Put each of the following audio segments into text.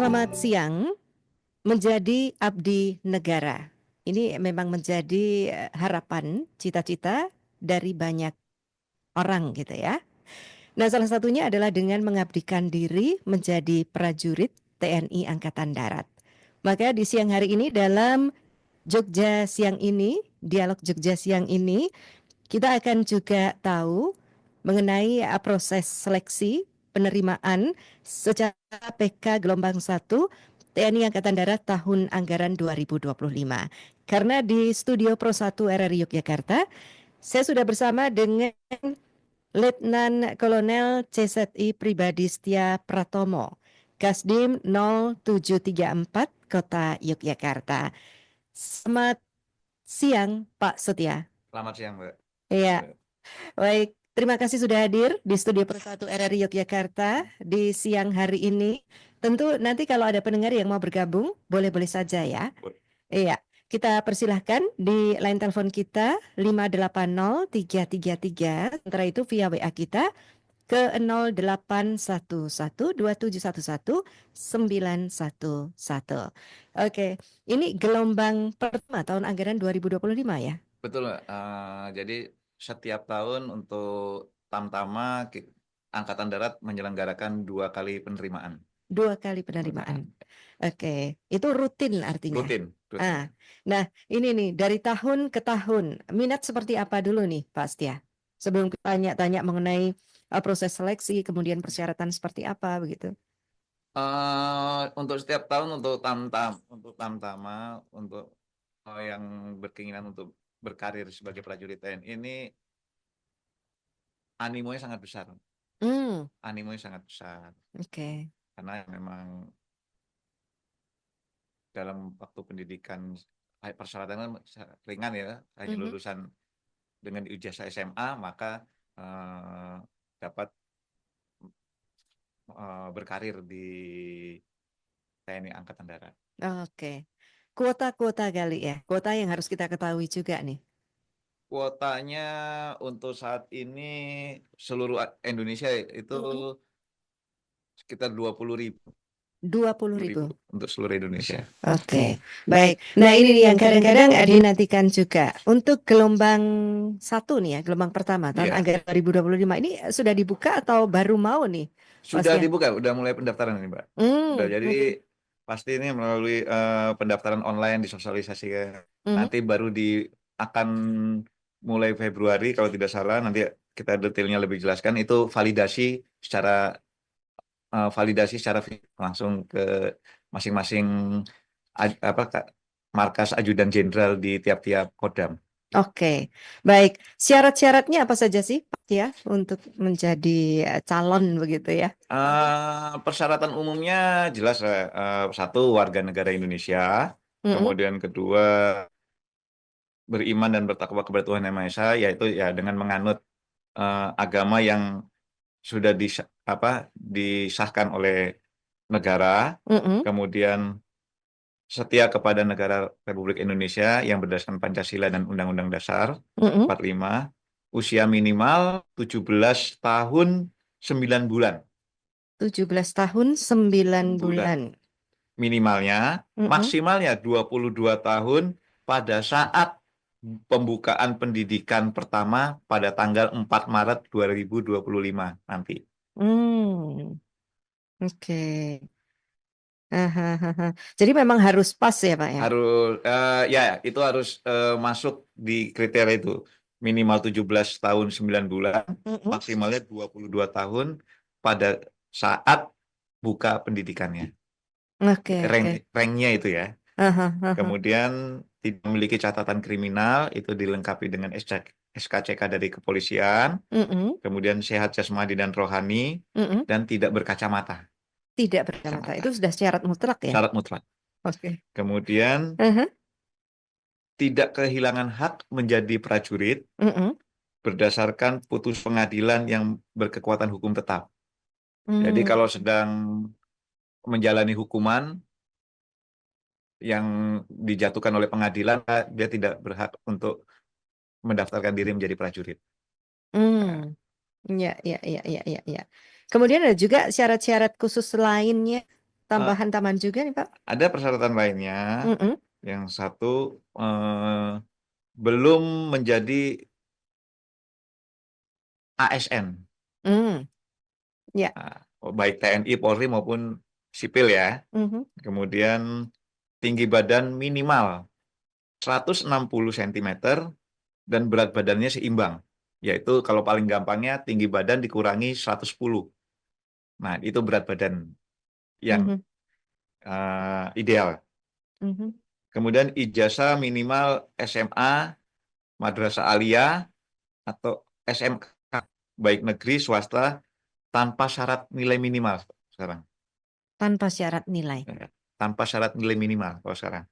selamat siang. Menjadi abdi negara. Ini memang menjadi harapan, cita-cita dari banyak orang gitu ya. Nah, salah satunya adalah dengan mengabdikan diri menjadi prajurit TNI Angkatan Darat. Maka di siang hari ini dalam Jogja Siang ini, dialog Jogja Siang ini, kita akan juga tahu mengenai proses seleksi penerimaan secara PK gelombang 1 TNI Angkatan Darat tahun anggaran 2025. Karena di studio Pro 1 RRI Yogyakarta, saya sudah bersama dengan Letnan Kolonel CZI Pribadi Setia Pratomo, Kasdim 0734 Kota Yogyakarta. Selamat siang, Pak Setia. Selamat siang, Mbak. Iya, baik. Terima kasih sudah hadir di studio Pro 1 RRI Yogyakarta di siang hari ini. Tentu nanti kalau ada pendengar yang mau bergabung, boleh-boleh saja ya. Iya, kita persilahkan di line telepon kita 580333. Sementara itu via WA kita ke 08112711 911. Oke, ini gelombang pertama tahun anggaran 2025 ya? Betul, Mbak. Jadi setiap tahun untuk Tamtama Angkatan Darat menyelenggarakan 2 kali penerimaan. 2 kali penerimaan. Oke, itu rutin artinya. Rutin. Nah, ini nih dari tahun ke tahun, minat seperti apa dulu nih, Pak Setia? Sebelum tanya-tanya mengenai proses seleksi, kemudian persyaratan seperti apa begitu. Untuk setiap tahun untuk Tamtama, untuk yang berkeinginan untuk berkarir sebagai prajurit TNI ini animonya sangat besar. Animonya sangat besar. Oke. Karena memang dalam waktu pendidikan persyaratan ringan ya, hanya lulusan dengan ijazah SMA, maka dapat berkarir di TNI Angkatan Darat. Oke. Kuota-kuota kali ya, kuota yang harus kita ketahui juga nih. Kuotanya untuk saat ini seluruh Indonesia itu sekitar 20.000. 20.000 untuk seluruh Indonesia. Oke, baik. Nah ini yang kadang-kadang dinantikan juga untuk gelombang 1 nih ya, gelombang pertama tahun anggaran 2025 ini sudah dibuka atau baru mau nih? Sudah dibuka, udah mulai pendaftaran ini, Mbak. Udah, jadi pasti ini melalui pendaftaran online disosialisasikan. Nanti baru akan mulai Februari kalau tidak salah, nanti kita detailnya lebih jelaskan, itu validasi secara langsung ke masing-masing markas ajudan jenderal di tiap-tiap Kodam. Oke, baik. Syarat-syaratnya apa saja sih, Pak ya, untuk menjadi calon begitu ya? Persyaratan umumnya jelas, satu, warga negara Indonesia, kemudian kedua, beriman dan bertakwa kepada Tuhan Yang Maha Esa, yaitu ya dengan menganut agama yang sudah disahkan oleh negara, kemudian setia kepada negara Republik Indonesia yang berdasarkan Pancasila dan Undang-Undang Dasar 45, usia minimal 17 tahun 9 bulan. 17 tahun 9 bulan. Minimalnya, maksimalnya 22 tahun pada saat pembukaan pendidikan pertama pada tanggal 4 Maret 2025 nanti. Oke. Jadi memang harus pas ya, Pak ya? Harus, itu harus masuk di kriteria itu. Minimal 17 tahun 9 bulan, maksimalnya 22 tahun pada saat buka pendidikannya. Ranknya itu ya. Kemudian tidak memiliki catatan kriminal, itu dilengkapi dengan SKCK dari kepolisian, kemudian sehat jasmani dan rohani, dan tidak berkacamata. Tidak berkacamata, itu sudah syarat mutlak ya? Syarat mutlak. Oke. Kemudian tidak kehilangan hak menjadi prajurit berdasarkan putus pengadilan yang berkekuatan hukum tetap. Jadi kalau sedang menjalani hukuman yang dijatuhkan oleh pengadilan, dia tidak berhak untuk mendaftarkan diri menjadi prajurit. Ya. Kemudian ada juga syarat-syarat khusus lainnya tambahan-tambahan juga nih, Pak? Ada persyaratan lainnya. Mhm. Yang satu, belum menjadi ASN. Ya. Baik TNI, Polri maupun sipil ya. Kemudian tinggi badan minimal 160 cm dan berat badannya seimbang. Yaitu kalau paling gampangnya tinggi badan dikurangi 110. Nah, itu berat badan yang ideal. Kemudian ijazah minimal SMA, madrasah aliyah, atau SMK, baik negeri, swasta, tanpa syarat nilai minimal sekarang. Tanpa syarat nilai? Tanpa syarat nilai minimal kalau sekarang.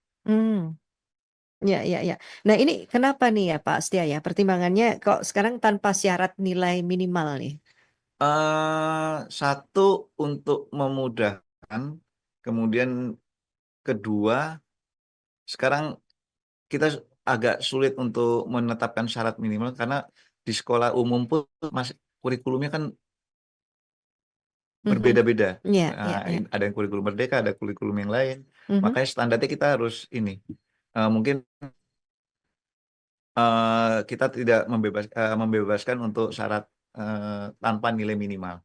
Ya, ya, ya. Nah, ini kenapa nih ya Pak Setia ya, pertimbangannya kok sekarang tanpa syarat nilai minimal nih? Satu, untuk memudahkan, kemudian kedua, sekarang kita agak sulit untuk menetapkan syarat minimal karena di sekolah umum pun masih kurikulumnya kan berbeda-beda. Ya, ya, ya. Ada yang kurikulum merdeka, ada kurikulum yang lain. Mhm. Makanya standarnya kita harus ini, mungkin kita tidak membebaskan untuk syarat tanpa nilai minimal.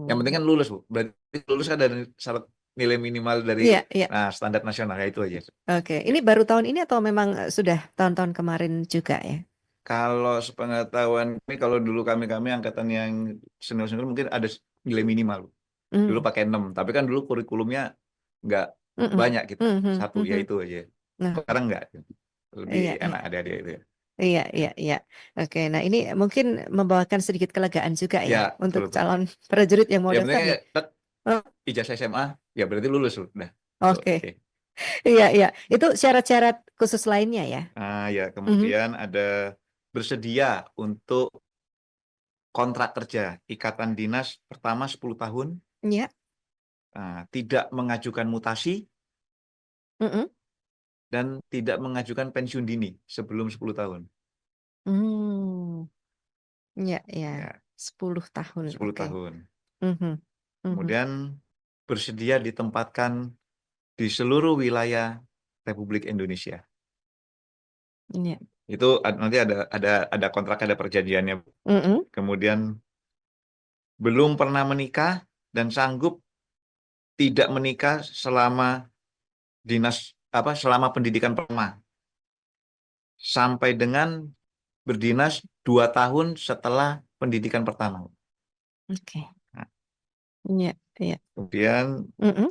Yang penting kan lulus, Bu. Berarti lulus kan dari syarat nilai minimal dari Iya, iya. standar nasional, ya itu aja. Oke, ini baru tahun ini atau memang sudah tahun-tahun kemarin juga ya? Kalau sepengetahuan ini, kalau dulu kami angkatan yang senior-senior mungkin ada nilai minimal. Dulu pakai 6, tapi kan dulu kurikulumnya nggak banyak gitu. Satu, ya itu aja. Nah, Sekarang nggak. iya, Lebih iya. enak adik-adik itu ya. Iya, iya, iya. Oke, nah ini mungkin membawakan sedikit kelegaan juga ya Ya, untuk betul. calon prajurit yang mau Yang daftar penting nih. Oh, ijazah SMA, ya berarti lulus udah. oke. Oke. Iya, iya. Itu syarat-syarat khusus lainnya ya? Ya, kemudian ada bersedia untuk kontrak kerja ikatan dinas pertama 10 tahun, Iya. tidak mengajukan mutasi, Mhm. dan tidak mengajukan pensiun dini sebelum 10 tahun. Iya, iya. Ya, 10 tahun. 10 Oke. tahun. Mhm. Kemudian bersedia ditempatkan di seluruh wilayah Republik Indonesia. Iya. Itu nanti ada kontrak, ada perjanjiannya. Kemudian belum pernah menikah dan sanggup tidak menikah selama selama pendidikan pertama sampai dengan berdinas 2 tahun setelah pendidikan pertama. Oke. Nah, Iya, iya. kemudian Mhm.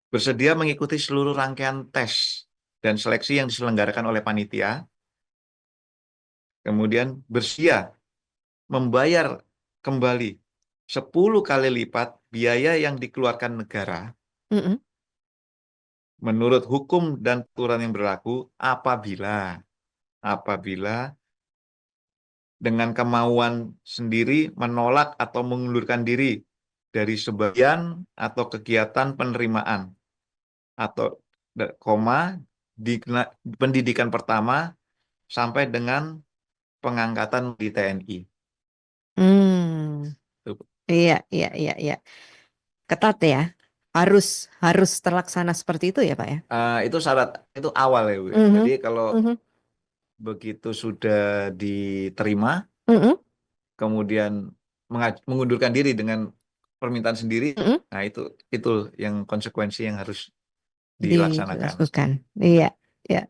bersedia mengikuti seluruh rangkaian tes dan seleksi yang diselenggarakan oleh panitia. Kemudian bersedia membayar kembali 10 kali lipat biaya yang dikeluarkan negara Mhm. menurut hukum dan aturan yang berlaku apabila dengan kemauan sendiri menolak atau mengundurkan diri dari sebagian atau kegiatan penerimaan atau di pendidikan pertama sampai dengan pengangkatan di TNI. Iya, iya, iya, iya. Ketat ya. Harus terlaksana seperti itu ya, Pak ya? Itu syarat, itu awal ya, Bu. Jadi kalau begitu sudah diterima, kemudian mengundurkan diri dengan permintaan sendiri, nah itu yang konsekuensi yang harus dilaksanakan. Dilakukan. Iya, iya.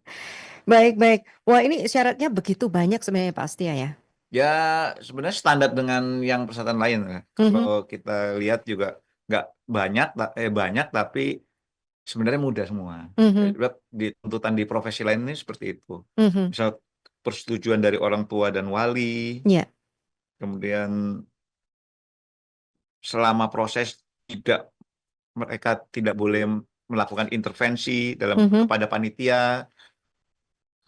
Baik, baik. Wah, ini syaratnya begitu banyak sebenarnya Pak Astia ya? Ya, sebenarnya standar dengan yang persyaratan lain. Kalau kita lihat juga nggak banyak, tapi sebenarnya mudah semua. Di tuntutan di profesi lain ini seperti itu. Misal persetujuan dari orang tua dan wali, Iya. kemudian selama proses mereka tidak boleh melakukan intervensi kepada panitia.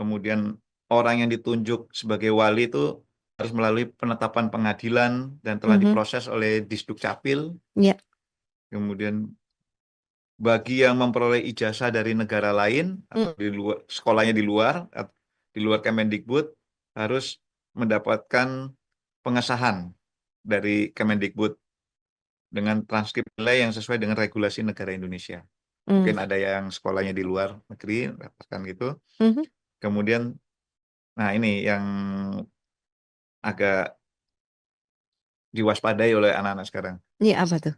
Kemudian orang yang ditunjuk sebagai wali itu harus melalui penetapan pengadilan dan telah diproses oleh Disdukcapil. Iya. Kemudian bagi yang memperoleh ijazah dari negara lain atau sekolahnya di luar Kemendikbud, harus mendapatkan pengesahan dari Kemendikbud dengan transkrip nilai yang sesuai dengan regulasi negara Indonesia. Hmm. Mungkin ada yang sekolahnya di luar negeri, dapatkan gitu. Mhm. Kemudian, nah ini yang agak diwaspadai oleh anak-anak sekarang. Iya, apa tuh?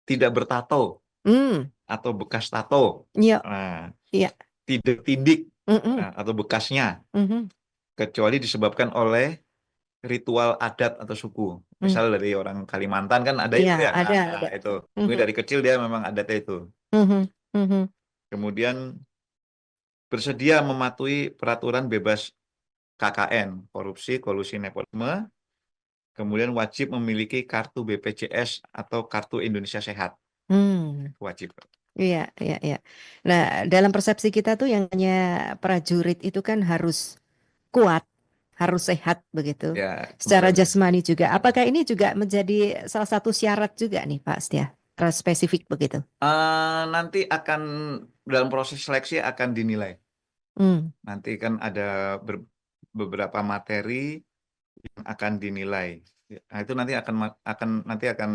Tidak bertato Hmm. atau bekas tato. Iya, Nah, iya. tidak tindik Mhm. atau bekasnya, Mhm. kecuali disebabkan oleh ritual adat atau suku. Hmm. Misal dari orang Kalimantan kan ada Iya, itu ya. ada, Nah, ada. itu. Mungkin Mhm. dari kecil dia memang adatnya itu. Mhm. Mhm. Kemudian bersedia mematuhi peraturan bebas KKN, korupsi, kolusi, nepotisme. Kemudian wajib memiliki kartu BPJS atau kartu Indonesia Sehat. Hmm. Wajib. Iya, iya, iya. Nah, dalam persepsi kita tuh yang namanya prajurit itu kan harus kuat, harus sehat begitu. Ya, Secara kemudian jasmani juga. Apakah ini juga menjadi salah satu syarat juga nih Pak Setia? Secara spesifik begitu. nanti akan dalam proses seleksi akan dinilai. Hmm. Nanti kan ada beberapa materi yang akan dinilai. Nah, itu nanti akan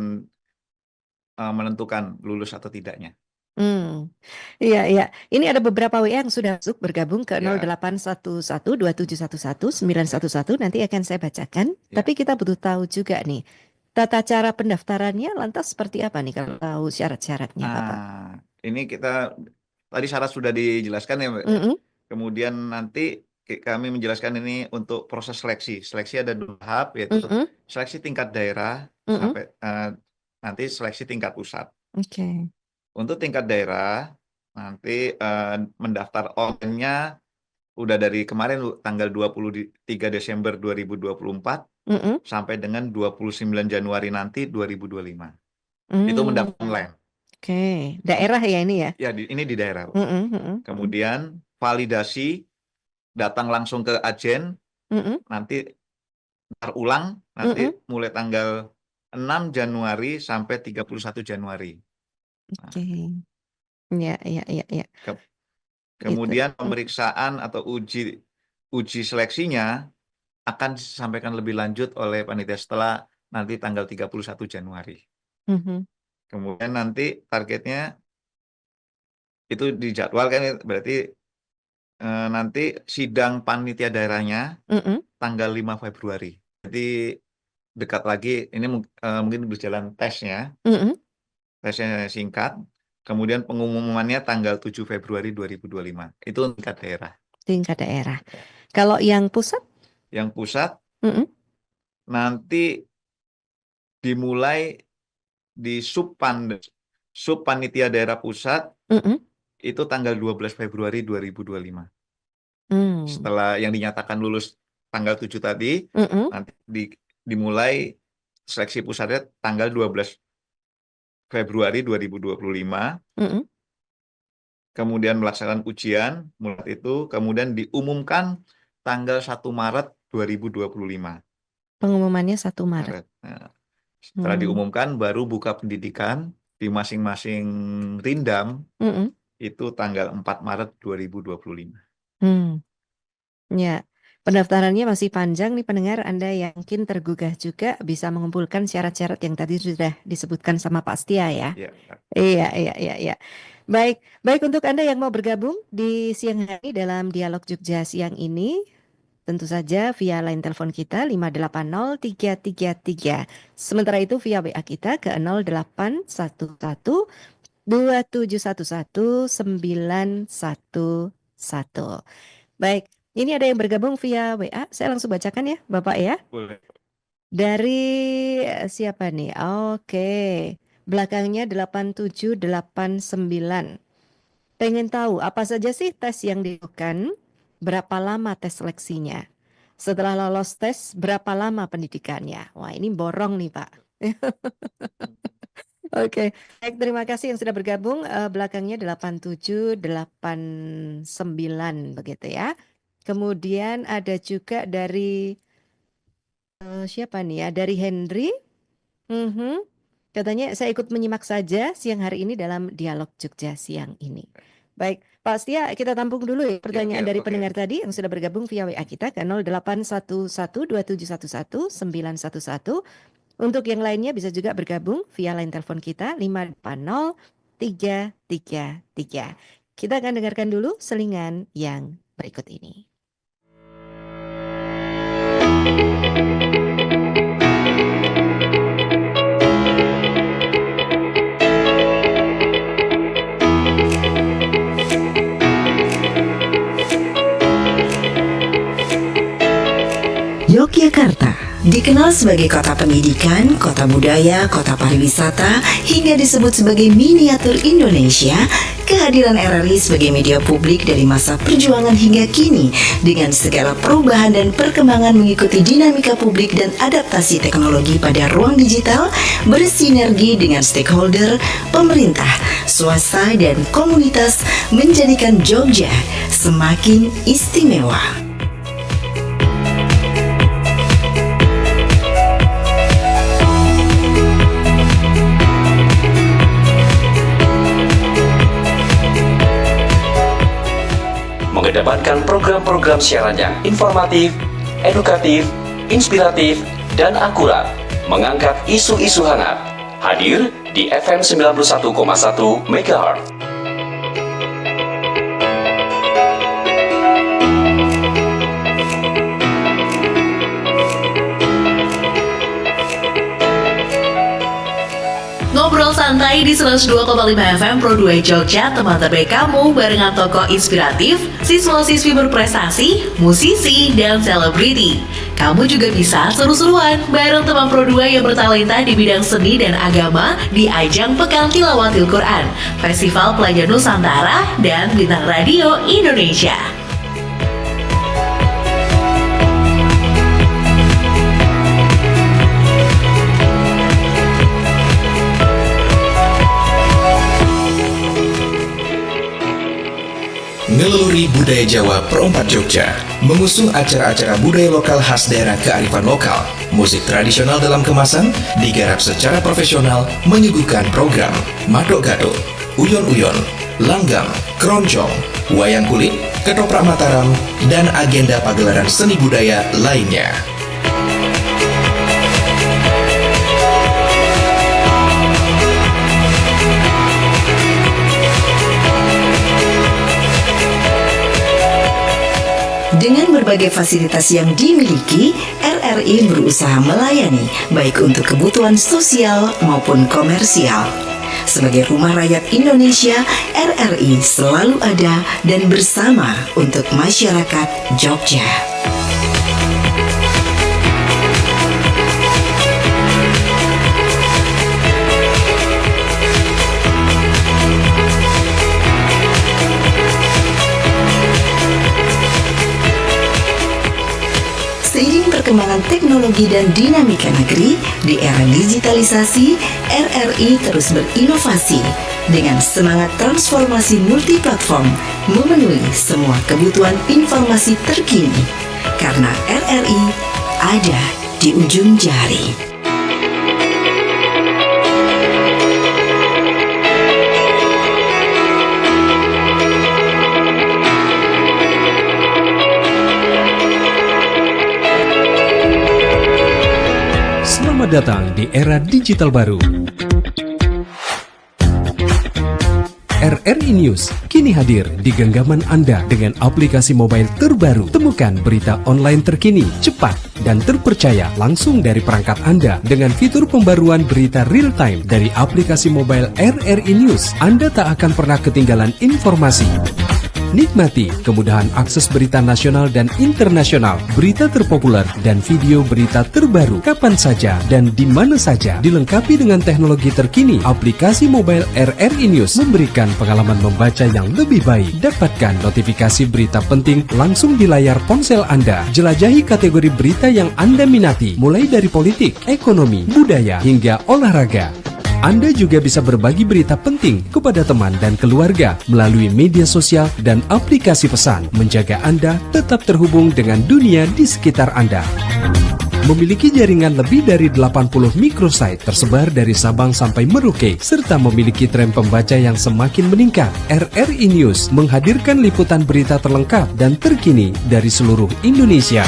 menentukan lulus atau tidaknya. Hmm. Iya, iya. Ini ada beberapa WA yang sudah masuk bergabung ke Ya, 08112711 ya, 911. Nanti akan saya bacakan. ya. Tapi kita butuh tahu juga nih, tata cara pendaftarannya lantas seperti apa nih kalau tahu syarat-syaratnya, Bapak? Ini kita tadi syarat sudah dijelaskan ya, Mbak. Mm-mm. Kemudian nanti kami menjelaskan ini untuk proses seleksi. Seleksi ada 2 tahap, yaitu Mm-mm. seleksi tingkat daerah Mm-mm. sampai nanti seleksi tingkat pusat. Oke. Untuk tingkat daerah nanti mendaftar online-nya udah dari kemarin tanggal 23 Desember 2024 Mm-mm. sampai dengan 29 Januari nanti 2025. Itu Mm. mendaftar online. Oke. Daerah ya ini ya? Ya, ini di daerah. Mm-mm. Mm-mm. Kemudian validasi datang langsung ke Ajen, Mm-mm. nanti ntar ulang nanti Mm-mm. mulai tanggal 6 Januari sampai 31 Januari. Nah, Oke. Ya, ya, ya, ya. ke- Itu. kemudian Mm. pemeriksaan atau uji seleksinya akan disampaikan lebih lanjut oleh panitia setelah nanti tanggal 31 Januari. Mhm. Kemudian nanti targetnya itu dijadwalkan, berarti nanti sidang panitia daerahnya Mm-mm. tanggal 5 Februari. Jadi dekat lagi, ini mungkin berjalan Mm-mm. tesnya singkat, kemudian pengumumannya tanggal 7 Februari 2025. Itu tingkat daerah. Tingkat daerah. Ya. Kalau yang pusat? Yang pusat Mm-mm. nanti dimulai di subpanitia daerah pusat Mm-mm. itu tanggal 12 Februari 2025. Mm. Setelah yang dinyatakan lulus tanggal 7 tadi, Mm-mm. nanti dimulai seleksi pusatnya tanggal 12 Februari 2025, Mm-mm. kemudian melaksanakan ujian mulai itu, kemudian diumumkan tanggal 1 Maret 2025. Pengumumannya 1 Maret. Maret. Nah, setelah Mm. diumumkan baru buka pendidikan di masing-masing Rindam Mm-mm. itu tanggal 4 Maret 2025. Mm. Ya, pendaftarannya masih panjang nih pendengar. Anda yang mungkin tergugah juga bisa mengumpulkan syarat-syarat yang tadi sudah disebutkan sama Pak Setia ya. Ya, Iya, iya, iya, iya. Baik, baik untuk Anda yang mau bergabung di siang hari dalam Dialog Jogja siang ini, tentu saja via line telepon kita 580 333. Sementara itu via WA kita ke 0811 2711 911. Baik, ini ada yang bergabung via WA. Saya langsung bacakan ya, Bapak ya. boleh. Dari siapa nih? Oke. Belakangnya 8789. Pengen tahu apa saja sih tes yang dilakukan? Berapa lama tes seleksinya? Setelah lolos tes, berapa lama pendidikannya? Wah, ini borong nih, Pak. Oke, baik, terima kasih yang sudah bergabung. Belakangnya 8789 begitu ya. Kemudian ada juga dari siapa nih ya? Dari Henry. Mhm. Katanya saya ikut menyimak saja siang hari ini dalam Dialog Jogja siang ini. Baik, Pak Setia, kita tampung dulu ya Ya, pertanyaan ya, dari oke. pendengar tadi yang sudah bergabung via WA kita ke 0811 2711 911. Untuk yang lainnya bisa juga bergabung via line telepon kita 580-333. Kita akan dengarkan dulu selingan yang berikut ini. Yogyakarta dikenal sebagai kota pendidikan, kota budaya, kota pariwisata, hingga disebut sebagai miniatur Indonesia. Kehadiran RRI sebagai media publik dari masa perjuangan hingga kini dengan segala perubahan dan perkembangan mengikuti dinamika publik dan adaptasi teknologi pada ruang digital, bersinergi dengan stakeholder, pemerintah, swasta, dan komunitas menjadikan Jogja semakin istimewa. Mengedepankan program-program siaran yang informatif, edukatif, inspiratif, dan akurat, mengangkat isu-isu hangat, hadir di FM 91,1 MHz. Ngobrol santai di 102,5 FM Pro 2 Jogja, teman terbaik kamu barengan tokoh inspiratif, siswa-siswi berprestasi, musisi, dan selebriti. Kamu juga bisa seru-seruan bareng teman Pro 2 yang bertalenta di bidang seni dan agama di ajang Pekan Tilawatil Quran, Festival Pelajar Nusantara, dan Bintang Radio Indonesia. Ngeluluri Budaya Jawa Perempat Jogja mengusung acara-acara budaya lokal khas daerah kearifan lokal, musik tradisional dalam kemasan, digarap secara profesional, menyuguhkan program Madok Gadot, Uyon-Uyon, Langgam, Keroncong, Wayang Kulit, Ketoprak Mataram, dan agenda pagelaran seni budaya lainnya. Dengan berbagai fasilitas yang dimiliki, RRI berusaha melayani baik untuk kebutuhan sosial maupun komersial. Sebagai rumah rakyat Indonesia, RRI selalu ada dan bersama untuk masyarakat Jogja. Seiring perkembangan teknologi dan dinamika negeri, di era digitalisasi, RRI terus berinovasi dengan semangat transformasi multiplatform, memenuhi semua kebutuhan informasi terkini. Karena RRI ada di ujung jari. Selamat datang di era digital baru. RRI News kini hadir di genggaman Anda dengan aplikasi mobile terbaru. Temukan berita online terkini, cepat, dan terpercaya langsung dari perangkat Anda dengan fitur pembaruan berita real time dari aplikasi mobile RRI News. Anda tak akan pernah ketinggalan informasi. Nikmati kemudahan akses berita nasional dan internasional, berita terpopuler, dan video berita terbaru kapan saja dan di mana saja. Dilengkapi dengan teknologi terkini, aplikasi mobile RRI News memberikan pengalaman membaca yang lebih baik. Dapatkan notifikasi berita penting langsung di layar ponsel Anda. Jelajahi kategori berita yang Anda minati, mulai dari politik, ekonomi, budaya, hingga olahraga. Anda juga bisa berbagi berita penting kepada teman dan keluarga melalui media sosial dan aplikasi pesan, menjaga Anda tetap terhubung dengan dunia di sekitar Anda. Memiliki jaringan lebih dari 80 microsite tersebar dari Sabang sampai Merauke, serta memiliki tren pembaca yang semakin meningkat. RRI News menghadirkan liputan berita terlengkap dan terkini dari seluruh Indonesia.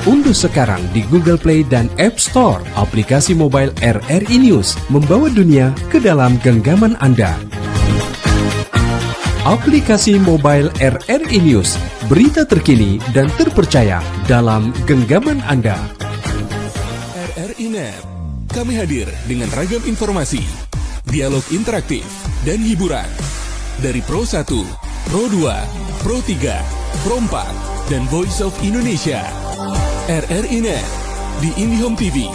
Unduh Unduh sekarang di Google Play dan App Store aplikasi mobile RRI News, membawa dunia ke dalam genggaman Anda. Aplikasi mobile RRI News, berita terkini dan terpercaya dalam genggaman Anda. RRI Net, kami hadir dengan ragam informasi, dialog interaktif, dan hiburan. Dari Pro 1, Pro 2, Pro 3, Pro 4, dan Voice of Indonesia. RRI Net, di IndiHome TV,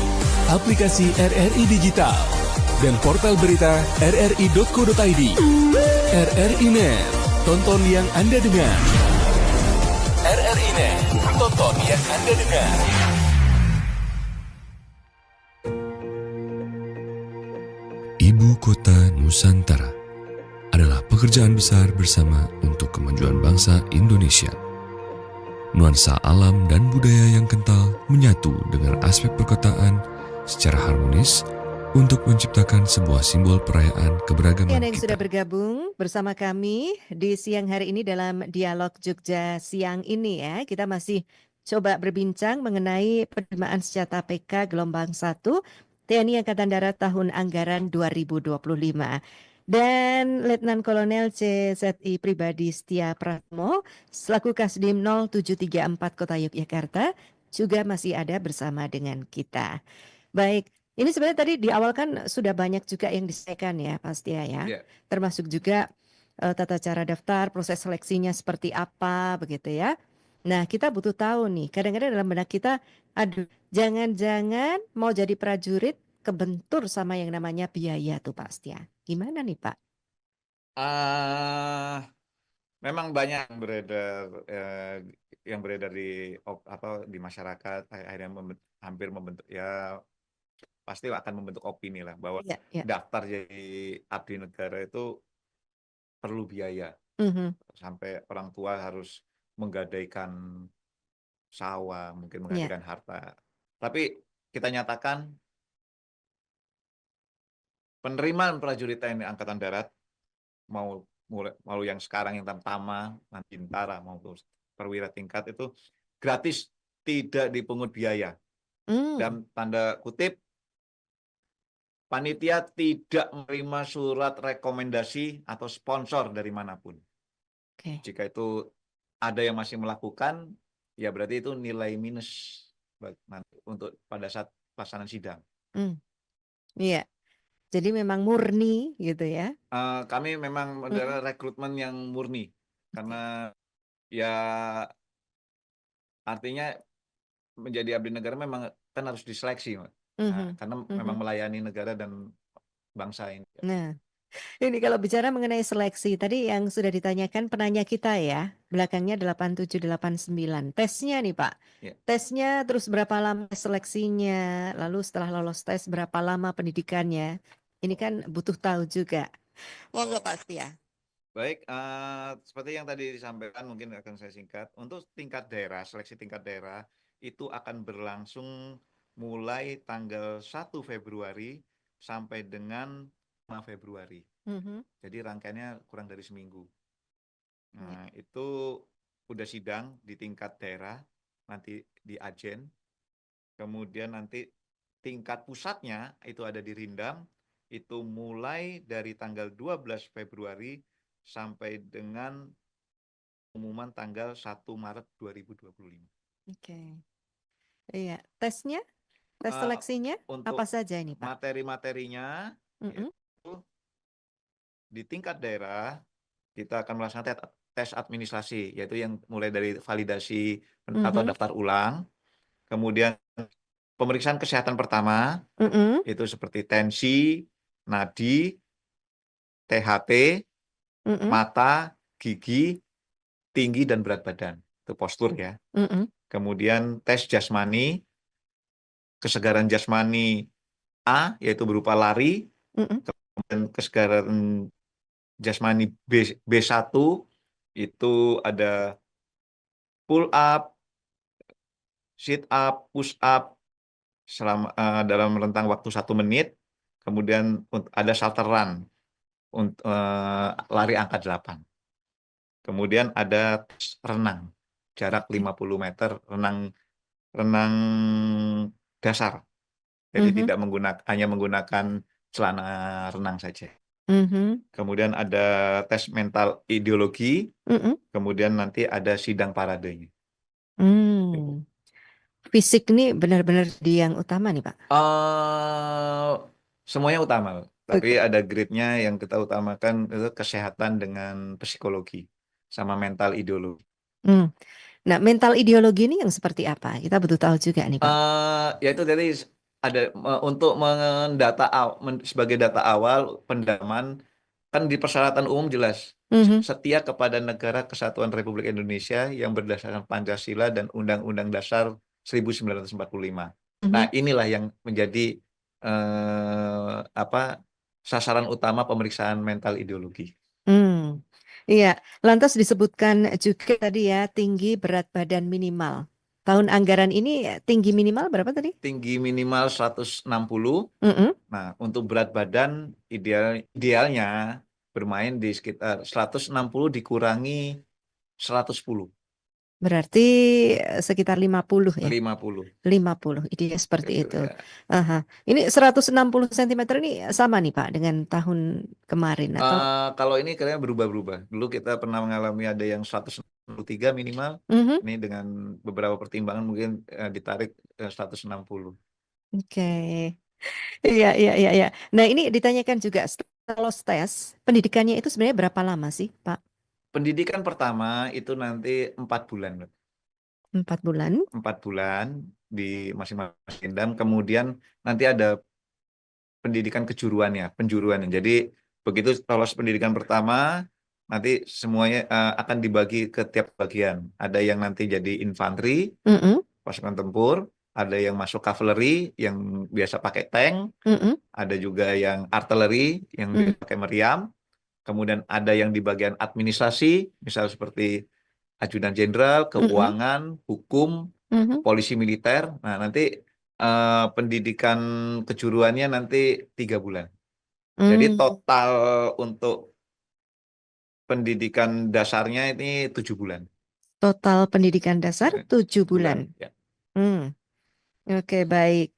aplikasi RRI Digital, dan portal berita rri.co.id. RRI Net, tonton yang Anda dengar. RRI Net, tonton yang Anda dengar. Ibu Kota Nusantara adalah pekerjaan besar bersama untuk kemajuan bangsa Indonesia. Nuansa alam dan budaya yang kental menyatu dengan aspek perkotaan secara harmonis untuk menciptakan sebuah simbol perayaan keberagaman Yang kita. sudah bergabung bersama kami di siang hari ini dalam Dialog Jogja siang ini ya. Kita masih coba berbincang mengenai penerimaan senjata PK gelombang 1 TNI Angkatan Darat tahun anggaran 2025. Dan Letnan Kolonel CZI Pribadi Setia Pratmo selaku Kasdim 0734 Kota Yogyakarta juga masih ada bersama dengan kita. Baik, ini sebenarnya tadi di awal kan sudah banyak juga yang disampaikan ya Pak Setia ya. Ya. Termasuk juga tata cara daftar, proses seleksinya seperti apa begitu ya. Nah, kita butuh tahu nih, kadang-kadang dalam benak kita, aduh, jangan-jangan mau jadi prajurit kebentur sama yang namanya biaya tuh Pak Setia. Gimana nih Pak? Memang banyak yang beredar di masyarakat, akhirnya hampir membentuk ya, pasti akan membentuk opini lah bahwa Iya. daftar jadi abdi negara itu perlu biaya, sampai orang tua harus menggadaikan sawah, mungkin menggadaikan harta. Tapi kita nyatakan penerimaan prajurit TNI Angkatan Darat mau yang sekarang yang Tamtama, nanti Bintara maupun perwira tingkat itu gratis, tidak dipungut biaya. Dan tanda kutip, panitia tidak menerima surat rekomendasi atau sponsor dari manapun. Jika itu ada yang masih melakukan, ya berarti itu nilai minus untuk pada saat pelaksanaan sidang. Iya. Jadi memang murni gitu ya. Kami memang adalah rekrutmen yang murni, karena ya artinya menjadi abdi negara memang kan harus diseleksi, karena memang melayani negara dan bangsa ini. Nah, ini kalau bicara mengenai seleksi, tadi yang sudah ditanyakan penanya kita ya, belakangnya 8789. Tesnya nih Pak, tesnya terus berapa lama seleksinya, lalu setelah lolos tes berapa lama pendidikannya. Ini kan butuh tahu juga. Monggo Pak Setia. Baik, seperti yang tadi disampaikan, mungkin akan saya singkat. Untuk tingkat daerah, seleksi tingkat daerah itu akan berlangsung mulai tanggal 1 Februari sampai dengan 5 Februari. Jadi rangkaiannya kurang dari seminggu. Nah, itu udah sidang di tingkat daerah, nanti di Ajen. Kemudian nanti tingkat pusatnya itu ada di Rindam, itu mulai dari tanggal 12 Februari sampai dengan pengumuman tanggal 1 Maret 2025. Oke. Iya, tesnya, tes seleksinya apa saja ini Pak? Materi-materinya itu di tingkat daerah kita akan melaksanakan tes administrasi, yaitu yang mulai dari validasi atau daftar ulang, kemudian pemeriksaan kesehatan pertama, itu seperti tensi, nadi, THT, mata, gigi, tinggi dan berat badan, itu postur ya. Kemudian tes jasmani, kesegaran jasmani A, yaitu berupa lari, kemudian kesegaran jasmani B1 itu ada pull up, sit up, push up dalam rentang waktu 1 menit. Kemudian ada shuttle run untuk lari angka 8. Kemudian ada renang jarak 50 meter, renang renang dasar. Jadi Mhm. tidak hanya menggunakan celana renang saja. Mhm. Kemudian ada tes mental ideologi, Mhm. kemudian nanti ada sidang paradenya. Gitu. Fisik ini benar-benar di yang utama nih, Pak? Semuanya utama, tapi Oke. ada grade-nya yang kita utamakan itu kesehatan dengan psikologi sama mental ideologi. Mmm. Nah, mental ideologi ini yang seperti apa? Kita butuh tahu juga nih, Pak. Ya itu tadi untuk sebagai data awal pendaman kan di persyaratan umum jelas Mhm. setia kepada negara kesatuan Republik Indonesia yang berdasarkan Pancasila dan Undang-Undang Dasar 1945. Nah, Mhm. inilah yang menjadi sasaran utama pemeriksaan mental ideologi. Iya. Lantas disebutkan juga tadi ya, tinggi berat badan minimal. Tahun anggaran ini tinggi minimal berapa tadi? Tinggi minimal 160. Mhm. Nah, untuk berat badan idealnya bermain di sekitar 160 dikurangi 110. Berarti sekitar 50 ya? 50. 50, idealnya seperti Gitu itu. ya. Aha. Ini 160 sentimeter ini sama nih Pak dengan tahun kemarin atau? Kalau ini kayaknya berubah-berubah. Dulu kita pernah mengalami ada yang 163 minimal. Mhm. Ini dengan beberapa pertimbangan mungkin ditarik 160. Oke. Iya, iya, iya, iya. Nah, ini ditanyakan juga setelah lolos tes, pendidikannya itu sebenarnya berapa lama sih, Pak? Pendidikan pertama itu nanti 4 bulan, Mbak. 4 bulan. 4 bulan di masing-masing dan kemudian nanti ada pendidikan penjuruannya. Jadi begitu lolos pendidikan pertama, nanti semuanya akan dibagi ke tiap bagian. Ada yang nanti jadi infanteri, Mhm. pasukan tempur, ada yang masuk kavaleri yang biasa pakai tank, Mhm. ada juga yang artileri yang Mhm. biasa pakai meriam, kemudian ada yang di bagian administrasi, misal seperti ajudan jenderal, Mhm. keuangan, hukum, Mhm. polisi militer. Nah, nanti pendidikan kejuruannya nanti 3 bulan. Jadi Mmm. total untuk pendidikan dasarnya ini 7 bulan. Total pendidikan dasar 7 bulan. Ya. Hmm. Oke, baik.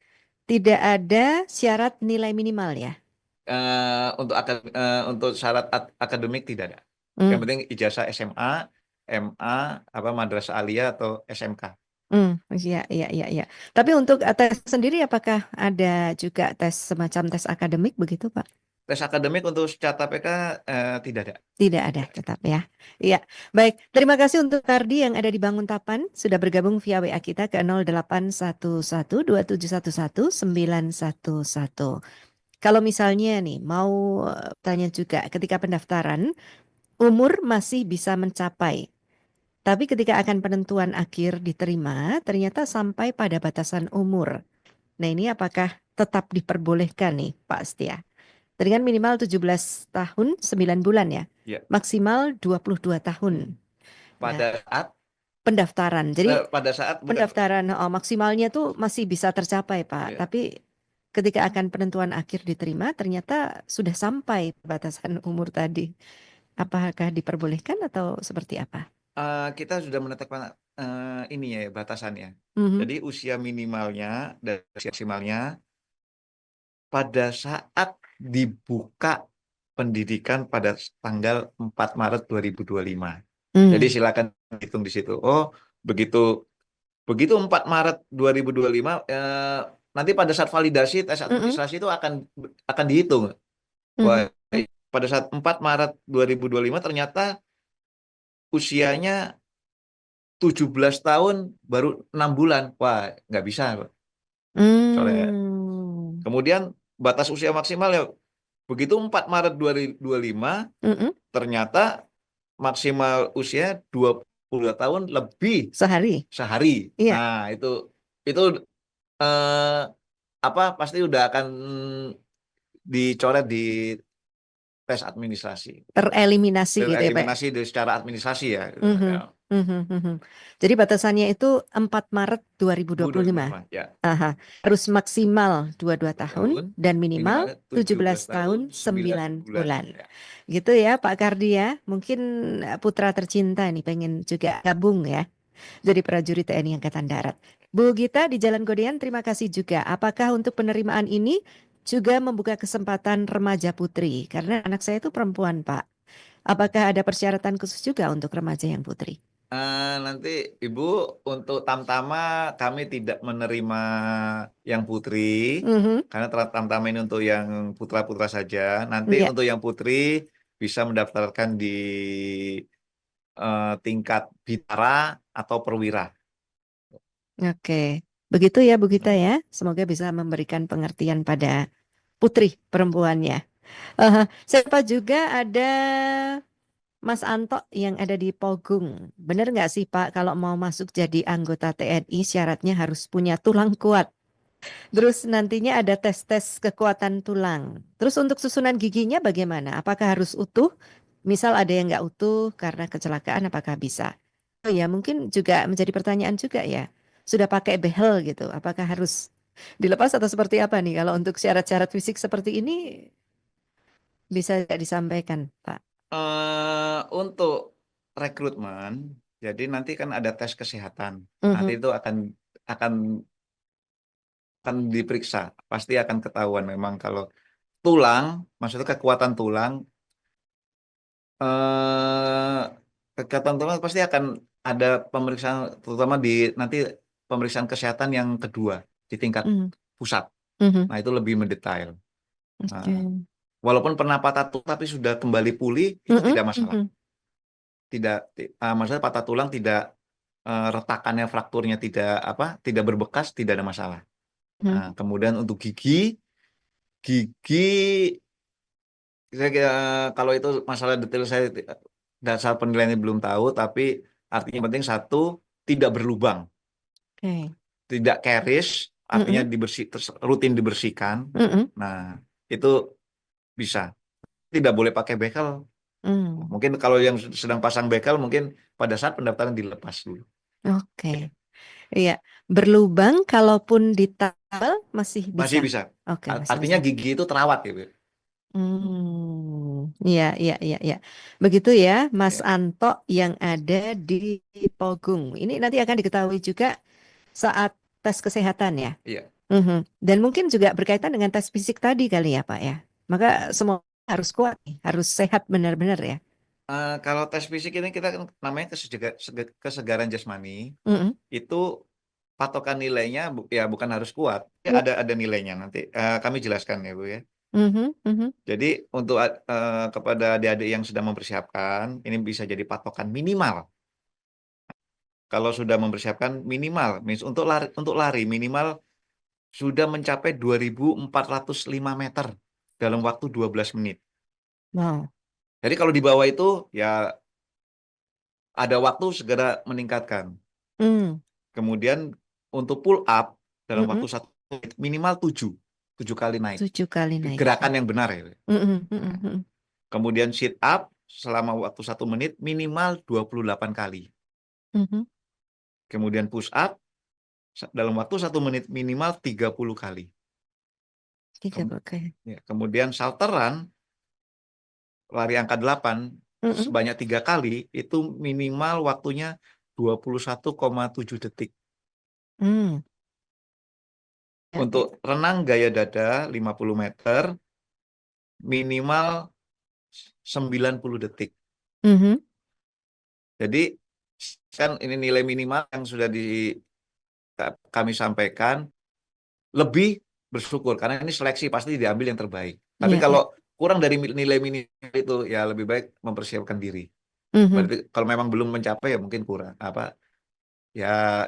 Tidak ada syarat nilai minimal ya? Untuk syarat akademik tidak ada. Yang Hmm. penting ijazah SMA, MA, madrasah aliyah atau SMK. Iya, iya, iya, iya. Tapi untuk tes sendiri apakah ada juga tes semacam tes akademik begitu, Pak? Tes akademik untuk CATAPK tidak ada. Tidak ada tetap ya. Iya, baik. Terima kasih untuk Kardi yang ada di Banguntapan sudah bergabung via WA kita ke 081127119111. Kalau misalnya nih mau tanya juga ketika pendaftaran umur masih bisa mencapai. Tapi ketika akan penentuan akhir diterima ternyata sampai pada batasan umur. Nah, ini apakah tetap diperbolehkan nih Pak Setia? Dengan minimal 17 tahun 9 bulan ya. Ya. Maksimal 22 tahun. Pada saat Pendaftaran. Jadi benar. pendaftaran maksimalnya tuh masih bisa tercapai, Pak. Ya. Tapi ketika akan penentuan akhir diterima ternyata sudah sampai batasan umur tadi. Apakah diperbolehkan atau seperti apa? Kita sudah menetapkan ini ya batasannya. Mhm. Jadi usia minimalnya dan usia maksimalnya pada saat dibuka pendidikan pada tanggal 4 Maret 2025. Jadi silakan hitung di situ. Oh, begitu 4 Maret 2025 nanti pada saat validasi tes administrasi itu akan dihitung. Wah, pada saat 4 Maret 2025 ternyata usianya 17 tahun baru 6 bulan. Wah, nggak bisa. Soalnya. Kemudian batas usia maksimal ya begitu 4 Maret 2025 ternyata maksimal usia 22 tahun lebih Sehari. Iya. Nah, itu pasti udah akan dicoret di tes administrasi. Tereliminasi gitu ya, Pak. Tereliminasi secara administrasi ya. Jadi batasannya itu 4 Maret 2025. Ya. Aha. Harus maksimal 22 tahun dan minimal 17 tahun 9 bulan. Ya. Gitu ya Pak Kardi ya. Mungkin putra tercinta nih pengen juga gabung ya. Jadi prajurit TNI Angkatan Darat. Bu Gita di Jalan Godean, terima kasih juga. Apakah untuk penerimaan ini juga membuka kesempatan remaja putri? Karena anak saya itu perempuan, Pak. Apakah ada persyaratan khusus juga untuk remaja yang putri? Nanti Ibu untuk tamtama kami tidak menerima yang putri Mhm. karena tamtama ini untuk yang putra-putra saja. Nanti Iya, untuk yang putri bisa mendaftarkan di tingkat Bintara atau Perwira. oke. Begitu ya Bu Gita ya. Semoga bisa memberikan pengertian pada putri perempuannya. Siapa juga ada Mas Anto yang ada di Pogung. Benar nggak sih Pak, kalau mau masuk jadi anggota TNI syaratnya harus punya tulang kuat. Terus nantinya ada tes-tes kekuatan tulang. Terus untuk susunan giginya bagaimana? Apakah harus utuh? Misal ada yang nggak utuh karena kecelakaan, apakah bisa? Oh ya, mungkin juga menjadi pertanyaan juga ya. Sudah pakai behel gitu, apakah harus dilepas atau seperti apa nih? Kalau untuk syarat-syarat fisik seperti ini bisa nggak disampaikan, Pak? Untuk rekrutmen, jadi nanti kan ada tes kesehatan. Nanti Mhm. itu akan diperiksa, pasti akan ketahuan memang kalau tulang, maksudnya eh, kekuatan tulang pasti akan ada pemeriksaan, terutama di nanti pemeriksaan kesehatan yang kedua di tingkat Mhm. pusat. Mhm. Nah, itu lebih mendetail. Oke. Nah, walaupun pernah patah tulang tapi sudah kembali pulih, itu Mhm. tidak masalah. Mhm. Maksudnya patah tulang tidak, retakannya, frakturnya tidak berbekas, tidak ada masalah. Mhm. Nah, kemudian untuk gigi saya kalau itu masalah detail saya dasar penilaiannya belum tahu, tapi artinya penting satu, tidak berlubang, Oke. tidak caries, artinya Mhm. rutin dibersihkan. Mhm. Nah, itu bisa. Tidak boleh pakai bekel. Hmm. Mungkin kalau yang sedang pasang bekel mungkin pada saat pendaftaran dilepas dulu. Oke. Iya, berlubang kalaupun ditambal masih Masih bisa. bisa. Oke, masih Artinya bisa. gigi itu terawat gitu. Iya, iya, iya, iya. Begitu ya, Mas Ya, Anto yang ada di Pogung. Ini nanti akan diketahui juga saat tes kesehatan ya. iya. Mhm. Dan mungkin juga berkaitan dengan tes fisik tadi kali ya, Pak ya. Maka semua harus kuat nih, harus sehat benar-benar ya. Kalau tes fisik ini kita kan namanya kesegaran jasmani, Mhm. itu patokan nilainya ya bukan harus kuat, ya ada nilainya nanti kami jelaskan ya Bu ya. Mhm. Mhm. Jadi untuk kepada adik-adik yang sedang mempersiapkan, ini bisa jadi patokan minimal. Kalau sudah mempersiapkan minimal, untuk lari minimal sudah mencapai 2.405 meter dalam waktu 12 menit. Wow. Jadi kalau di bawah itu ya ada waktu segera meningkatkan. Hmm. Kemudian untuk pull up dalam Mhm. waktu 1 menit minimal 7 kali naik. 7 kali naik. Gerakan yang benar ya. Mhm. Mhm. Mhm. Kemudian sit up selama waktu 1 menit minimal 28 kali. Mhm. Kemudian push up dalam waktu 1 menit minimal 30 kali. 30 kali. Ya, kemudian salteran lari angka 8 Mhm. sebanyak 3 kali itu minimal waktunya 21,7 detik. Hmm. Ya, ya. Untuk renang gaya dada 50 meter minimal 90 detik. Mhm. Jadi kan ini nilai minimal yang sudah kami sampaikan, lebih bersyukur karena ini seleksi pasti diambil yang terbaik. Tapi Iya, iya. kalau kurang dari nilai minimal itu ya lebih baik mempersiapkan diri. Mhm. Berarti kalau memang belum mencapai ya mungkin kurang ya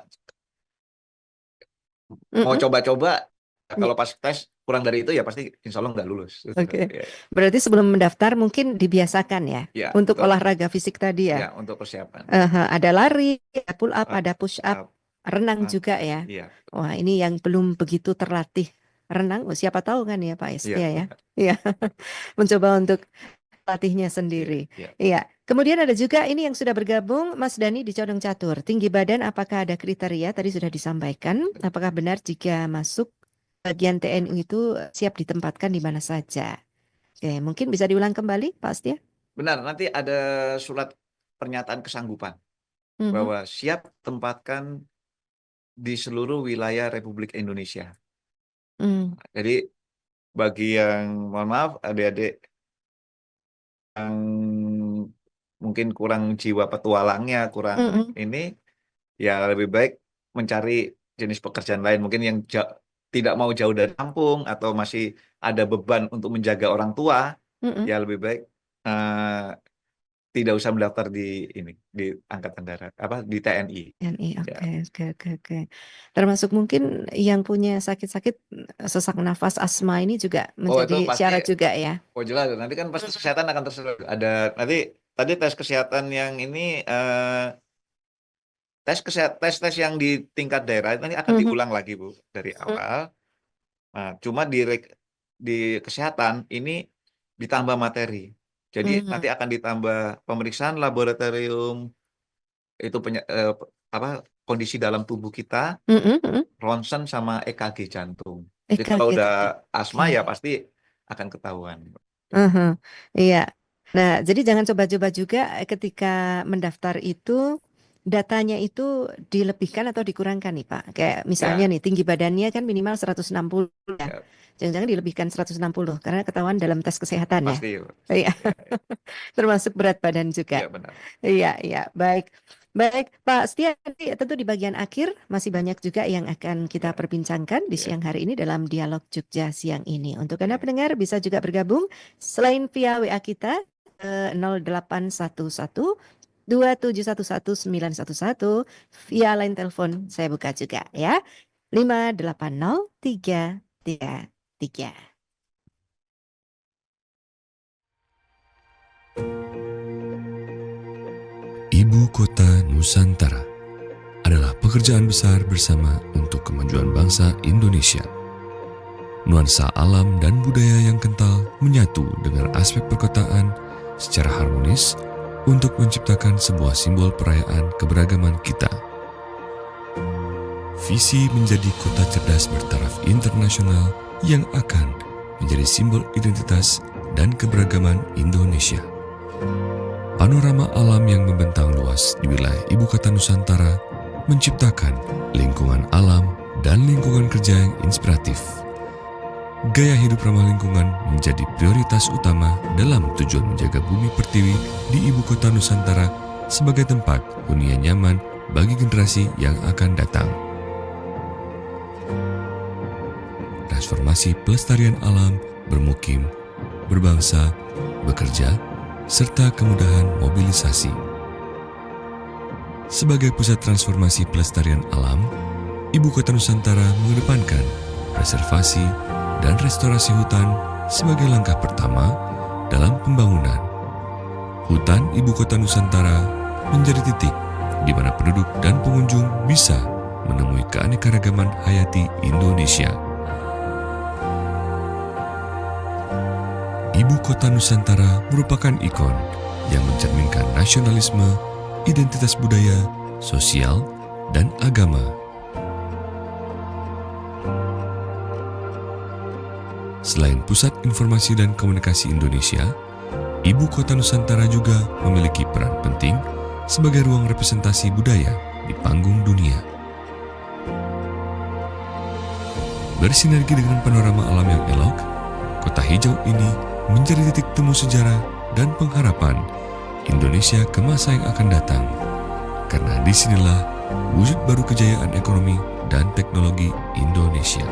mau Mhm. coba-coba Iya. kalau pas tes kurang dari itu ya pasti insya Allah nggak lulus. Oke. Ya, Berarti sebelum mendaftar mungkin dibiasakan ya ya, untuk betul. olahraga fisik tadi ya. Ya, untuk persiapan. Ada lari, ada pull up, Uh, ada push up, uh, renang uh, juga ya. Iya, Wah, ini yang belum begitu terlatih renang, siapa tahu kan ya Pak iya, Setia ya. Iya, mencoba untuk latihnya iya, sendiri. iya. Iya. Kemudian ada juga ini yang sudah bergabung Mas Dani di Condong Catur. Tinggi badan apakah ada kriteria? Tadi sudah disampaikan. Apakah benar jika masuk bagian TNI itu siap ditempatkan di mana saja? Oke, mungkin bisa diulang kembali Pak Setia? Benar, nanti ada surat pernyataan kesanggupan Mhm. bahwa siap tempatkan di seluruh wilayah Republik Indonesia. Mmm. Jadi bagi yang mohon maaf adik-adik yang mungkin kurang jiwa petualangnya, kurang Mhm. ini, ya lebih baik mencari jenis pekerjaan lain. Mungkin yang tidak mau jauh dari kampung atau masih ada beban untuk menjaga orang tua, Mhm. ya lebih baik tidak usah mendaftar di Angkatan Darat, di TNI. TNI, Ya. oke. Termasuk mungkin yang punya sakit-sakit, sesak nafas, asma ini juga Oh itu menjadi pasti, syarat juga ya? oh jelas, nanti kan pasti kesehatan akan tersedia. Ada nanti tadi tes kesehatan yang ini tes yang di tingkat daerah nanti akan Mhm. diulang lagi Bu dari awal. Nah, cuma di kesehatan ini ditambah materi. Jadi nanti akan ditambah pemeriksaan laboratorium itu kondisi dalam tubuh kita, Mhm. ronsen sama EKG jantung. Jadi kalau EKG tadi, udah asma ya oke. pasti akan ketahuan. Iya. Nah, jadi jangan coba-coba juga ketika mendaftar itu, datanya itu dilebihkan atau dikurangkan nih, Pak. Kayak misalnya Ya, nih, tinggi badannya kan minimal 160 ya. ya Jangan-jangan dilebihkan 160 karena ketahuan dalam tes kesehatan ya? pasti. Iya, Ya, ya, termasuk berat badan juga. ya benar. Iya, baik. Baik, Pak Setia, nanti tentu di bagian akhir masih banyak juga yang akan kita Ya, perbincangkan di ya, siang hari ini dalam Dialog Jogja siang ini. Untuk Anda ya. pendengar bisa juga bergabung selain via WA kita 0811 2711 911, via line telepon saya buka juga ya. 580333. Ibu Kota Nusantara adalah pekerjaan besar bersama untuk kemajuan bangsa Indonesia. Nuansa alam dan budaya yang kental menyatu dengan aspek perkotaan secara harmonis untuk menciptakan sebuah simbol perayaan keberagaman kita. Visi menjadi kota cerdas bertaraf internasional yang akan menjadi simbol identitas dan keberagaman Indonesia. Panorama alam yang membentang luas di wilayah Ibu Kota Nusantara menciptakan lingkungan alam dan lingkungan kerja yang inspiratif. Gaya hidup ramah lingkungan menjadi prioritas utama dalam tujuan menjaga bumi pertiwi di Ibu Kota Nusantara sebagai tempat hunian nyaman bagi generasi yang akan datang. Transformasi pelestarian alam, bermukim, berbangsa, bekerja, serta kemudahan mobilisasi. Sebagai pusat transformasi pelestarian alam, Ibu Kota Nusantara mengedepankan preservasi dan restorasi hutan sebagai langkah pertama dalam pembangunan. Hutan Ibu Kota Nusantara menjadi titik di mana penduduk dan pengunjung bisa menemui keanekaragaman hayati Indonesia. Ibu Kota Nusantara merupakan ikon yang mencerminkan nasionalisme, identitas budaya, sosial, dan agama. Selain Pusat Informasi dan Komunikasi Indonesia, Ibu Kota Nusantara juga memiliki peran penting sebagai ruang representasi budaya di panggung dunia. Bersinergi dengan panorama alam yang elok, kota hijau ini menjadi titik temu sejarah dan pengharapan Indonesia ke masa yang akan datang. Karena disinilah wujud baru kejayaan ekonomi dan teknologi Indonesia.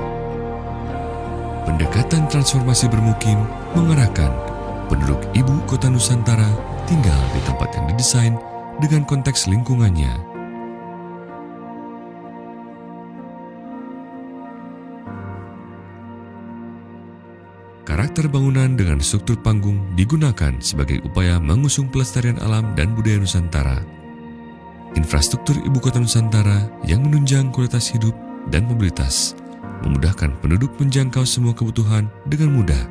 Pendekatan transformasi bermukim mengarahkan penduduk Ibu Kota Nusantara tinggal di tempat yang didesain dengan konteks lingkungannya. Karakter bangunan dengan struktur panggung digunakan sebagai upaya mengusung pelestarian alam dan budaya Nusantara. Infrastruktur Ibu Kota Nusantara yang menunjang kualitas hidup dan mobilitas memudahkan penduduk menjangkau semua kebutuhan dengan mudah.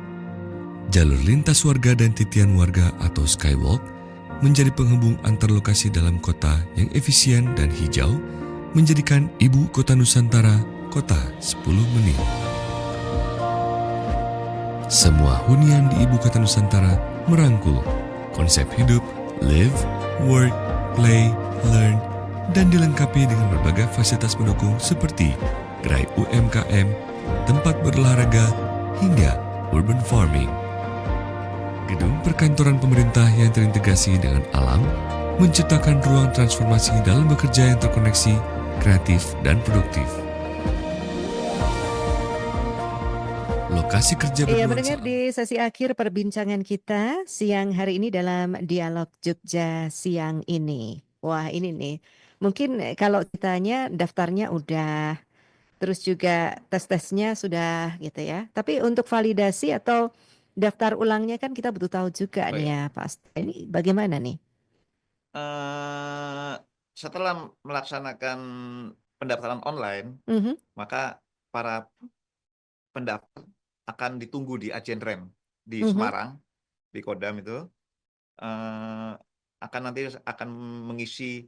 Jalur lintas warga dan titian warga atau skywalk menjadi penghubung antar lokasi dalam kota yang efisien dan hijau, menjadikan Ibu Kota Nusantara kota 10 menit. Semua hunian di Ibu Kota Nusantara merangkul konsep hidup live, work, play, learn dan dilengkapi dengan berbagai fasilitas pendukung seperti gerai UMKM, tempat berolahraga, hingga urban farming. Gedung perkantoran pemerintah yang terintegrasi dengan alam menciptakan ruang transformasi dalam bekerja yang terkoneksi, kreatif, dan produktif. Lokasi kerja Iya, bernuansa mendengar di sesi akhir perbincangan kita siang hari ini dalam Dialog Jogja siang ini. Wah, ini nih, mungkin kalau ditanya daftarnya udah, terus juga tes-tesnya sudah gitu ya. Tapi untuk validasi atau daftar ulangnya kan kita butuh tahu juga Oh nih ya, ya, Pak Asta. Ini bagaimana nih? setelah melaksanakan pendaftaran online, Mhm, maka para pendaftar akan ditunggu di Ajen Rem di mhm, Semarang, di Kodam itu, eh, nanti akan mengisi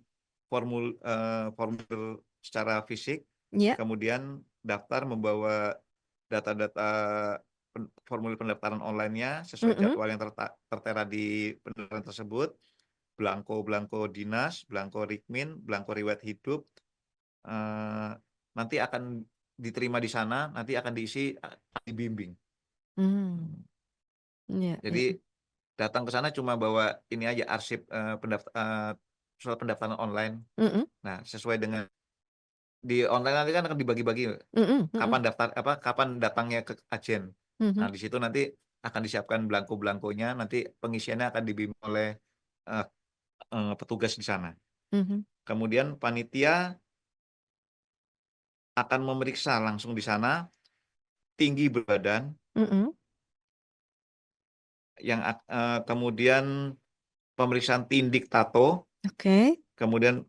formulir secara fisik, ya, kemudian daftar membawa data-data formulir pendaftaran online-nya sesuai mhm, jadwal yang tertera di pendaftaran tersebut, belangko dinas, belangko Rikmin, belangko riwayat hidup, eh, nanti akan diterima di sana, nanti akan diisi, dibimbing. hmm, ya, ya, Jadi datang ke sana cuma bawa ini aja arsip surat pendaftaran online. mhm, Nah, sesuai dengan di online nanti kan akan dibagi-bagi mhm, mhm, kapan datangnya ke agen. mhm, Nah, di situ nanti akan disiapkan belangko-belangkonya, nanti pengisiannya akan dibimbing oleh eh, petugas di sana. mhm, Kemudian panitia akan memeriksa langsung di sana tinggi badan, mhm, kemudian pemeriksaan tindik tato, oke, kemudian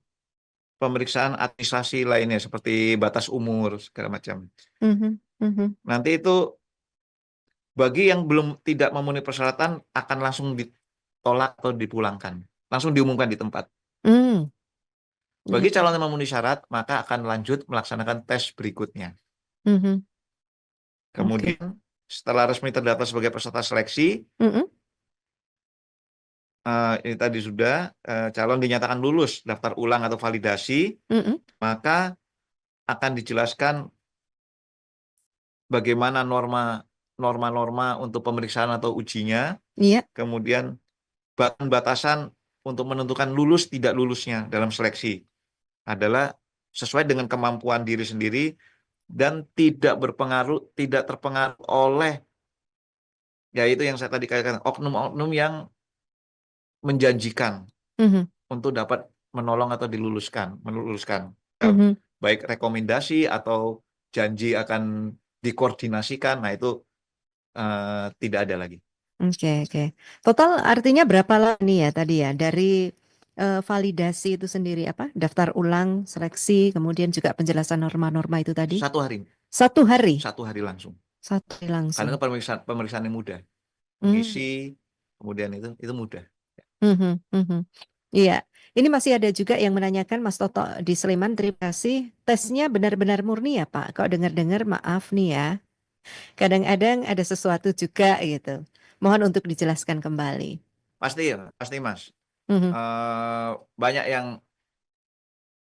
pemeriksaan administrasi lainnya seperti batas umur segala macam. mhm, mhm, Nanti itu bagi yang tidak memenuhi persyaratan akan langsung ditolak atau dipulangkan, langsung diumumkan di tempat. hmm, Bagi ya, calon yang memenuhi syarat, maka akan lanjut melaksanakan tes berikutnya. mhm, oke, Kemudian setelah resmi terdaftar sebagai peserta seleksi, mhm, ini tadi sudah calon dinyatakan lulus daftar ulang atau validasi, mhm, maka akan dijelaskan bagaimana norma-norma untuk pemeriksaan atau ujinya, iya, kemudian batasan untuk menentukan lulus tidak lulusnya dalam seleksi adalah sesuai dengan kemampuan diri sendiri dan tidak terpengaruh oleh, yaitu yang saya tadi katakan, oknum-oknum yang menjanjikan mhm, untuk dapat menolong atau meluluskan. mhm, Baik rekomendasi atau janji akan dikoordinasikan, nah itu tidak ada lagi. oke, oke. Total artinya berapa lama nih ya tadi ya dari validasi itu sendiri apa? Daftar ulang, seleksi, kemudian juga penjelasan norma-norma itu tadi? 1 hari, 1 hari, 1 hari langsung. 1 hari Karena langsung. itu pemeriksaan yang mudah, Hmm, mengisi, kemudian itu mudah. mhm, mhm. Iya, ini masih ada juga yang menanyakan Mas Toto di Sleman, terima kasih. Tesnya benar-benar murni ya Pak? Kok dengar-dengar maaf nih ya, kadang-kadang ada sesuatu juga gitu. Mohon untuk dijelaskan kembali. Pasti Mas. Mhm, Banyak yang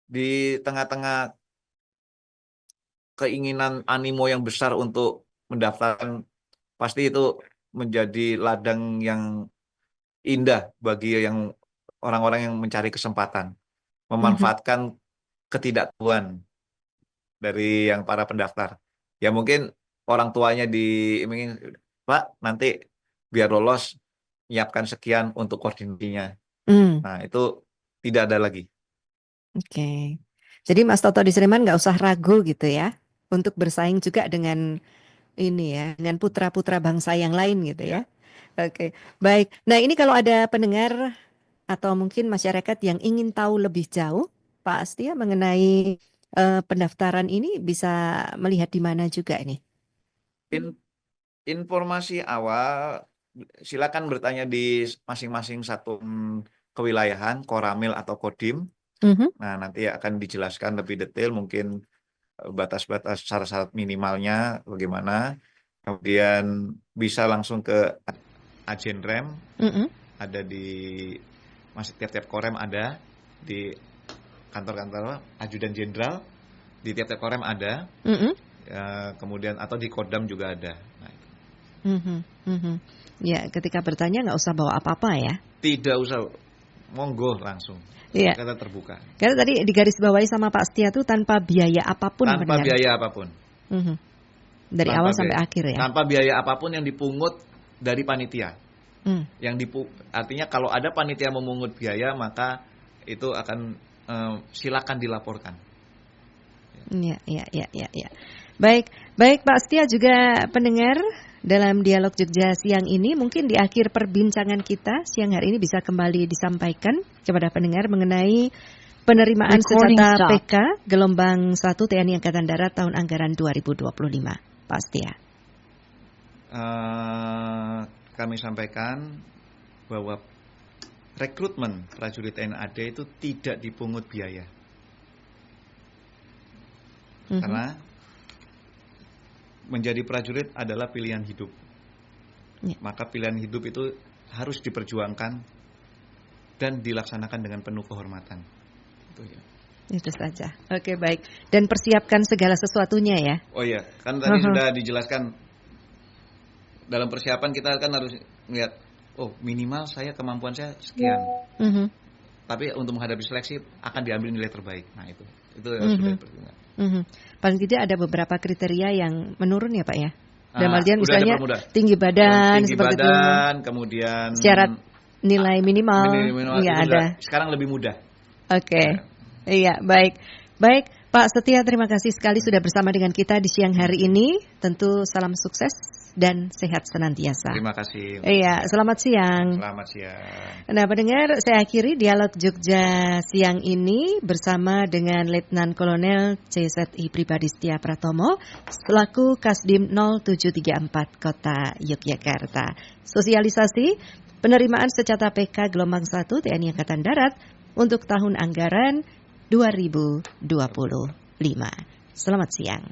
di tengah-tengah keinginan animo yang besar untuk mendaftarkan, pasti itu menjadi ladang yang indah bagi orang-orang yang mencari kesempatan, mhm, memanfaatkan ketidaktahuan dari yang para pendaftar. Ya mungkin orang tuanya diimingin, Pak, nanti biar lolos nyiapkan sekian untuk koordinasinya. hmm, Nah, itu tidak ada lagi. oke. Jadi Mas Toto di Sleman nggak usah ragu gitu ya, untuk bersaing juga dengan ini ya, dengan putra-putra bangsa yang lain gitu Ya. ya. Oke, baik. Nah ini kalau ada pendengar atau mungkin masyarakat yang ingin tahu lebih jauh, Pak Astia mengenai pendaftaran ini bisa melihat di mana juga ini? In- informasi awal silakan bertanya di masing-masing satuan kewilayahan, Koramil atau Kodim. Mhm, Nah, nanti akan dijelaskan lebih detail mungkin batas-batas syarat-syarat minimalnya bagaimana. Kemudian bisa langsung ke Ajen Rem, mhm, ada di masih tiap-tiap Korem ada di kantor-kantor ajudan jenderal di tiap-tiap korem ada, kemudian atau di Kodam juga ada. Nah, itu. Ya, ketika bertanya nggak usah bawa apa-apa ya. Tidak usah, monggo langsung. Iya. Kita terbuka. Karena tadi digarisbawahi sama Pak Setia tuh tanpa biaya apapun. Tanpa benar? biaya apapun. Dari Tanpa awal biaya. sampai akhir ya. Tanpa biaya apapun yang dipungut dari panitia. Artinya kalau ada panitia memungut biaya, maka itu akan silakan dilaporkan. Iya. Baik Pak Setia, juga pendengar dalam Dialog Jogja siang ini, mungkin di akhir perbincangan kita siang hari ini bisa kembali disampaikan kepada pendengar mengenai penerimaan secara PK gelombang 1 TNI Angkatan Darat tahun anggaran 2025. Pak Setia. Kami sampaikan bahwa rekrutmen prajurit TNI AD itu tidak dipungut biaya. Karena menjadi prajurit adalah pilihan hidup. Maka pilihan hidup itu harus diperjuangkan dan dilaksanakan dengan penuh kehormatan. Itu ya. Itu saja. Oke, baik. Dan persiapkan segala sesuatunya ya. Oh iya, kan tadi sudah dijelaskan. Dalam persiapan kita kan harus melihat, minimal kemampuan saya sekian. Tapi untuk menghadapi seleksi akan diambil nilai terbaik. Nah itu harus sudah dipertimbangkan. Paling tidak ada beberapa kriteria yang menurun ya Pak ya. Dalam artian udah misalnya tinggi badan, seperti itu. Kemudian syarat nilai minimal nggak ada. Sekarang lebih mudah. Oke. Iya, baik Pak Setia, terima kasih sekali sudah bersama dengan kita di siang hari ini. Tentu salam sukses dan sehat senantiasa. Terima kasih. Iya, selamat siang. Selamat siang. Nah, pendengar, saya akhiri Dialog Jogja siang ini bersama dengan Letnan Kolonel CZI Pribadi Setia Pratomo selaku Kasdim 0734 Kota Yogyakarta. Sosialisasi penerimaan secata PK gelombang 1 TNI Angkatan Darat untuk tahun anggaran 2025. Selamat siang.